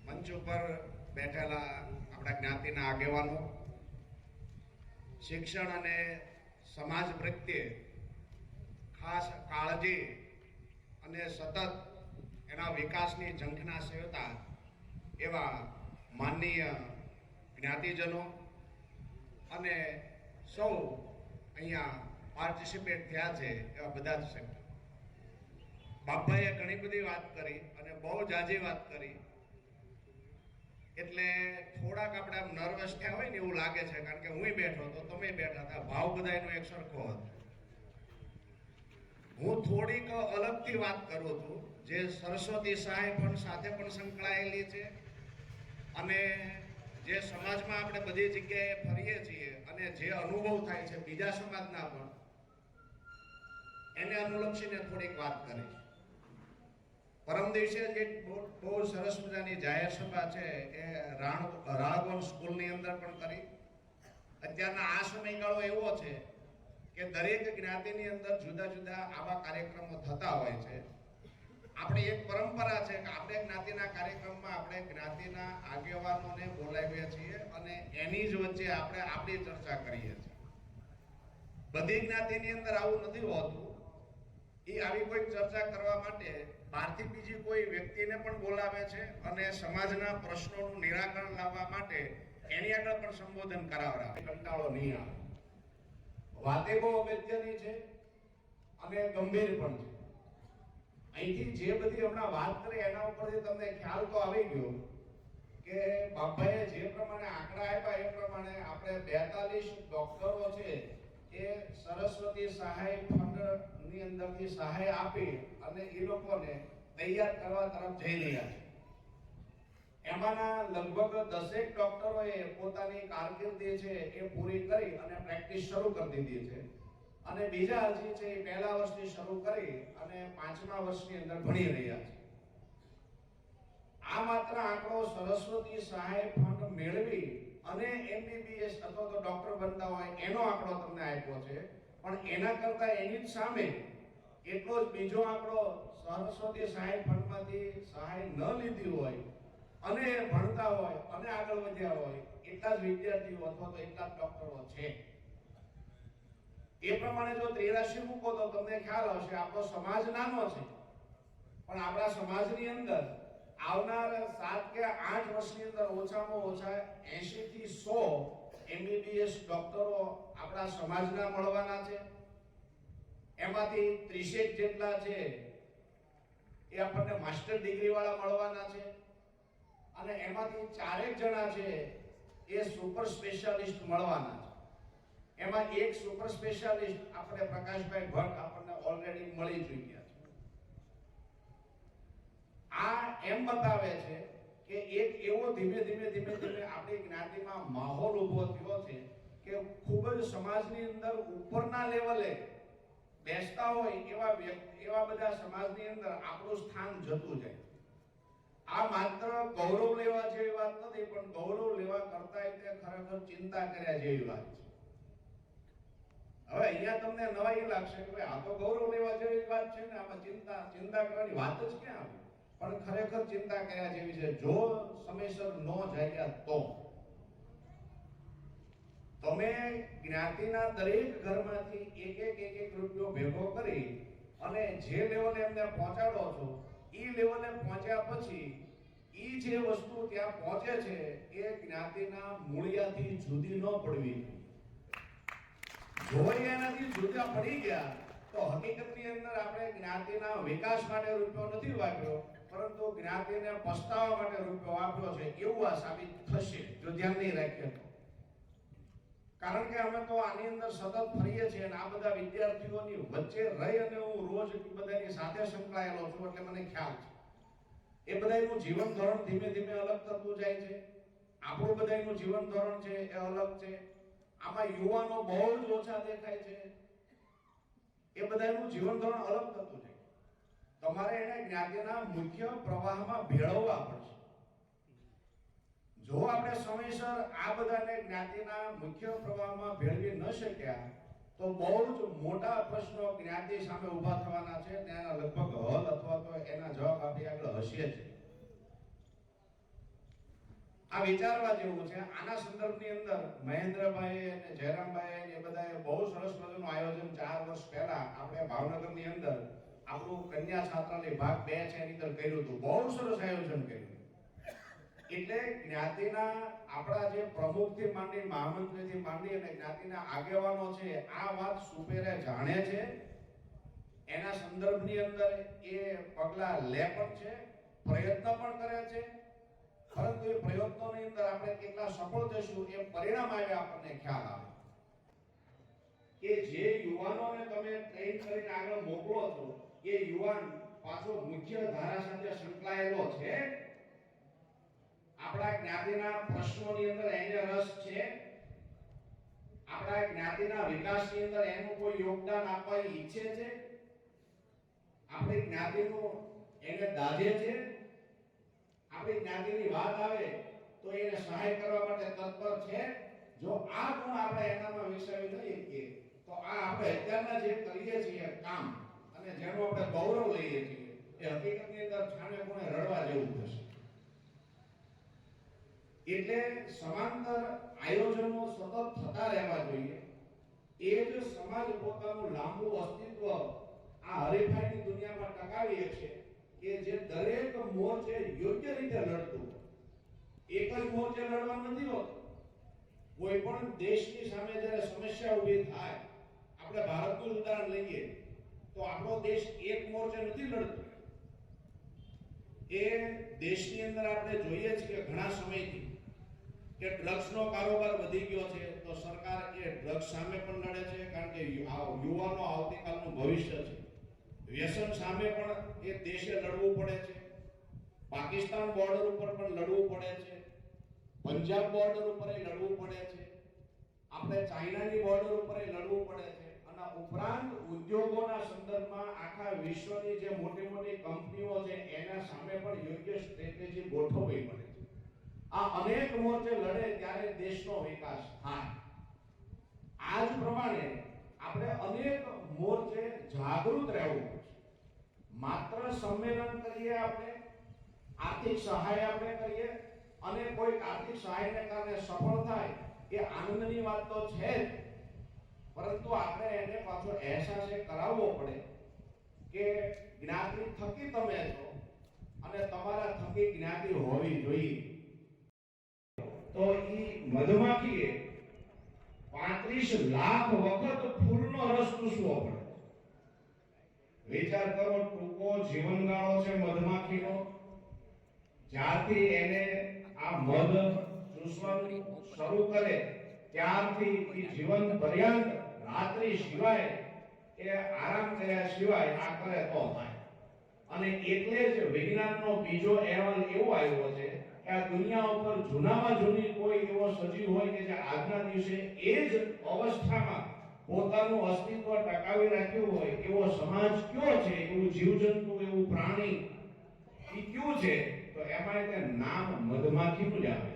મંચ ઉપર બેઠેલા આપણા જ્ઞાતિના આગેવાનો, શિક્ષણ અને સમાજ પ્રત્યે ખાસ કાળજી અને સતત એના વિકાસની ઝંખના સેવતા એવા માનનીય જ્ઞાતિજનો અને સૌ અહીંયા પાર્ટિસિપેટ થયા છે એવા બધા જ સેક્ટર. બાપાએ ઘણી બધી વાત કરી અને બહુ જાજી વાત કરી, એટલે થોડાક આપણે આમ નર્વસ થયા હોય ને એવું લાગે છે, કારણ કે હું બેઠો હતો, તમે બેઠા હતા, ભાવ બધાનો એક સરખો હતો. હું થોડીક અલગથી વાત કરું છું, જે સરસ્વતી સહાય પણ સાથે પણ સંકળાયેલી છે અને જે સમાજમાં આપણે બધી જગ્યાએ ફરીએ છીએ અને જે અનુભવ થાય છે બીજા સમાજના પણ, એને અનુલક્ષીને થોડીક વાત કરીશ. પરમ દિવસે જે બહુ સરસ મજાની જાહેર સભા છે એ રાણગોર સ્કૂલની અંદર પણ કરી. અત્યારના આ સમયગાળો એવો છે કે દરેક જ્ઞાતિની અંદર જુદા જુદા આવા કાર્યક્રમો થતા હોય છે. આપણી એક પરંપરા છે કે આપણે જ્ઞાતિના કાર્યક્રમમાં આપણે જ્ઞાતિના આગેવાનોને બોલાવીએ છીએ અને એની જ વચ્ચે આપણે આપણી ચર્ચા કરીએ છીએ. બધી જ્ઞાતિની અંદર આવું નથી હોતું. એ આવી કોઈ ચર્ચા કરવા માટે બહારથી બીજી કોઈ વ્યક્તિને પણ બોલાવે છે અને સમાજના પ્રશ્નોનું નિરાકરણ લાવવા માટે એની આગળ પણ સંબોધન કરાવડાવે. કંટાળો નહીં આવે. વાતે બહુ અગત્યની છે અને ગંભીર પણ છે. અહીંથી જે બધી હમણાં વાત કરી એના ઉપરથી તમને ખ્યાલ તો આવી ગયો કે બાપાએ જે પ્રમાણે આંકડા આપ્યા એ પ્રમાણે આપણે 42 ડોક્ટરો છે એ સરસ્વતી સહાય ફંડ ની અંદરથી સહાય આપી અને એ લોકોને તૈયાર કરવા તરફ જઈ રહ્યા છે. એમાંના લગભગ 10 ડોક્ટરોએ પોતાની કારકિર્દી છે એ પૂરી કરી અને પ્રેક્ટિસ શરૂ કરી દીધી છે અને બીજા હજી છે એ પહેલા વર્ષથી શરૂ કરી અને 5મા વર્ષની અંદર ભણી રહ્યા છે. આ માત્ર આંકડો સરસ્વતી સહાય ફંડ મેળવી અને MBBS અથવા તો ડોક્ટર બનતા હોય એનો આંકડો તમને આપ્યો છે, પણ એના કરતા એની જ સામે એટલો જ બીજો આંકડો સરસ્વતી સહાય ફંડમાંથી સહાય ન લીધી હોય અને ભણતા હોય અને આગળ વધ્યા હોય એટલા જ વિદ્યાર્થીઓ અથવા તો એટલા જ ડોક્ટરો છે. એ પ્રમાણે જો 83 મૂકો તો તમને ખ્યાલ આવશે આપણો સમાજ નાનો છે, પણ આપણા સમાજની અંદર આવનાર 7 કે 8 વર્ષની અંદર ઓછામાં ઓછા 80 થી 100 MBBS ડોક્ટરો આપણા સમાજના મળવાના છે. એમાંથી 30 જેટલા છે એ આપણને માસ્ટર ડિગ્રી વાળા મળવાના છે અને એમાંથી 4 જણા છે એ સુપર સ્પેશિયાલિસ્ટ મળવાના છે. એમાં એક સુપર સ્પેશિયાલિસ્ટ આપણે પ્રકાશભાઈ ભટ્ટ આપણને ઓલરેડી મળી ચૂક્યા છે. આ એમ બતાવે છે કે એક એવો ધીમે ધીમે આપણી જ્ઞાતિમાં માહોલ ઊભો થયો છે કે ખૂબ જ સમાજની અંદર ઉપરના લેવલે બેસતા હોય એવા બધા સમાજની અંદર આપણું સ્થાન જતું જાય. આ માત્ર ગૌરવ લેવા જેવી વાત નથી, પણ ગૌરવ લેવા કરતા એટલે ખરેખર ચિંતા કર્યા જેવી વાત છે. હવે અહીંયા તમને નવાઈ લાગશે કે ભાઈ આ તો ગૌરવ લેવા જેવી વાત છે ને, આમાં ચિંતા કરવાની વાત જ ક્યાં આવી? પણ ખરેખર ચિંતા કર્યા જેવી છે. જો સમયસર ન જાગ્યા તો તમે જ્ઞાતિના દરેક ઘરમાંથી એક રૂપિયો ભેગો કરી અને જે લેવલે એમને પહોંચાડો છો એ લેવલે પહોંચ્યા પછી એ જે વસ્તુ ત્યાં પહોંચે છે એ જ્ઞાતિના મૂળિયાથી જુદી ન પડવી. જો એનાથી જુદા પડી ગયા તો હકીકતની અંદર આપણે જ્ઞાતિના વિકાસ માટે રૂપિયો નથી વાપર્યો, પરંતુ જ્ઞાતિને પસ્તાવા માટે રૂપિયો વાપર્યો છે એવું આ સાબિત થશે જો ધ્યાન નહીં રાખીએ તો. કારણ કે અમે તો આની અંદર સતત ફરીએ છીએ અને આ બધા વિદ્યાર્થીઓની વચ્ચે રહી અને હું રોજ બધાની સાથે સંકળાયેલો છું એટલે મને ખ્યાલ છે. એ બધાનું જીવન ધોરણ ધીમે ધીમે અલગ થતું જાય છે. આપણું બધાનું જીવન ધોરણ છે એ અલગ છે. આમાં યુવાનો બહુ જ ઓછા દેખાય છે. એ બધાનું જીવન ધોરણ અલગ થતું જાય. તમારે એને જ્ઞાતિના મુખ્ય પ્રવાહમાં ભેળવવા પડશે. જો આપણે સમયસર આ બધાને જ્ઞાતિના મુખ્ય પ્રવાહમાં ભેળવી ન શક્યા તો બહુ જ મોટા પ્રશ્નો જ્ઞાતિ સામે ઊભા થવાના છે. તેના લગભગ હલ અથવા તો એના જવાબ આપણી આગળ હશે જ. આ વિચારવા જેવું છે. આના સંદર્ભની અંદર મહેન્દ્રભાઈ અને જયરામભાઈ એ બધાએ બહુ સરસ મજાનું આયોજન 4 વર્ષ પહેલા આપણે ભાવનગરની અંદર આપણું કન્યા છાત્રાલય ભાગ 2 છે એની અંદર કર્યું હતું. બહુ સરસ આયોજન કર્યું. એટલે જ્ઞાતિના આપણા જે પ્રમુખથી માંડી મહામંત્રીથી માંડી અને જ્ઞાતિના આગેવાનો છે આ વાત સુપેરે જાણે છે. એના સંદર્ભની અંદર એ પગલા લે પણ છે, પ્રયત્ન પણ કરે છે. પરંતુ એ પ્રયત્નોની અંદર આપણે કેટલા સફળ થશું એ પરિણામ આવે આપણને ખ્યાલ આવે કે જે યુવાનોને તમે ટ્રેન કરીને આગળ મોકલો છો એ યુવાન પાછો મુખ્ય ધારા સાથે સંકળાયેલો છે. આપણા જ્ઞાતિના પ્રશ્નોની અંદર એને રસ છે. આપણા જ્ઞાતિના વિકાસની અંદર એનું કોઈ યોગદાન આપવા ઈચ્છે છે. આપણી જ્ઞાતિનું એને દાજે છે. આપણી જ્ઞાતિની વાત આવે તો એને સહાય કરવા માટે તત્પર છે. જો આ ગુણ આપણે એનામાં વિકસાવી લઈએ કે તો આ આપણે અત્યારના જે કરીએ છીએ કામ અને જેનો આપણે ગૌરવ લઈએ છીએ એ હકીકતની અંદર છાને કોણે રડવા જેવું થશે. એટલે સમાંતર આયોજનો સતત થતા રહેવા જોઈએ. એ જ સમાજ પોતાનું લાંબુ અસ્તિત્વ આ હરીફાઈની દુનિયામાં ટકાવી છે કે જે દરેક મોરચે યોગ્ય રીતે લડતું. એક જ મોરચે લડવાનું નથી હોતું. કોઈ પણ દેશની સામે જ્યારે સમસ્યા ઊભી થાય, આપણે ભારતનું ઉદાહરણ લઈએ તો આપણો દેશ એક મોરચે નથી લડતો. એ દેશની અંદર આપણે જોઈએ છીએ કે ઘણા સમયથી કે ડ્રગ્સનો કારોબાર વધી ગયો છે તો સરકાર એ ડ્રગ્સ સામે પણ લડે છે કારણ કે યુવાનો આવતીકાલનું ભવિષ્ય છે. વ્યસન સામે પણ એ દેશે લડવું પડે છે. પાકિસ્તાન બોર્ડર ઉપર પણ લડવું પડે છે. પંજાબ બોર્ડર ઉપર લડવું પડે છે. આપણે ચાઇનાની બોર્ડર ઉપર લડવું પડે છે. અને ઉપરાંત ઉદ્યોગોના સંદર્ભમાં આખા વિશ્વની જે મોટી મોટી કંપનીઓ છે એના સામે પણ યોગ્ય સ્ટ્રેટેજી ગોઠવવી પડે છે. આ અનેક મોરચે લડે ત્યારે દેશનો વિકાસ થાય. આ જ પ્રમાણે આપણે અનેક મોરચે જાગૃત રહેવું પડશે. માત્ર સંમેલન કરીએ, આપણે આર્થિક સહાય આપણે કરીએ અને કોઈ આર્થિક સહાયને કારણે સફળ થાય એ આનંદની વાત તો છે જ, પરંતુ આપણે એને પાછો અહેસાસ કરાવવો પડે કે જ્ઞાતિ થકી તમે છો અને તમારા થકી જ્ઞાતિ હોવી જોઈએ. તો ઈ મધમાખીએ 35 લાખ વખત ફૂલનો રસ ચૂસવો પડે. વિચાર કરો, ટૂંકો જીવનગાળો છે મધમાખીનો. જ્યારથી એને આ મધ ચૂસવાનું શરૂ કરે ત્યારથી એ જીવન પર્યંત રાત્રિ સિવાય એ આરામ કર્યા સિવાય આ કરે તો થાય. અને એટલે જ વિજ્ઞાનનો બીજો અહેવાલ એવો આવ્યો છે કે આ દુનિયા ઉપર જૂનામાં જૂની કોઈ એવો સજીવ હોય કે જે આજના દિવસે એ જ અવસ્થામાં પોતાનું અસ્તિત્વ ટકાવી રાખ્યું હોય એવો સમાજ કયો છે, એવું જીવજંતુ, એવું પ્રાણી એ કયું છે? તો એમાં તે નામ મધમાખીનું જ આવે.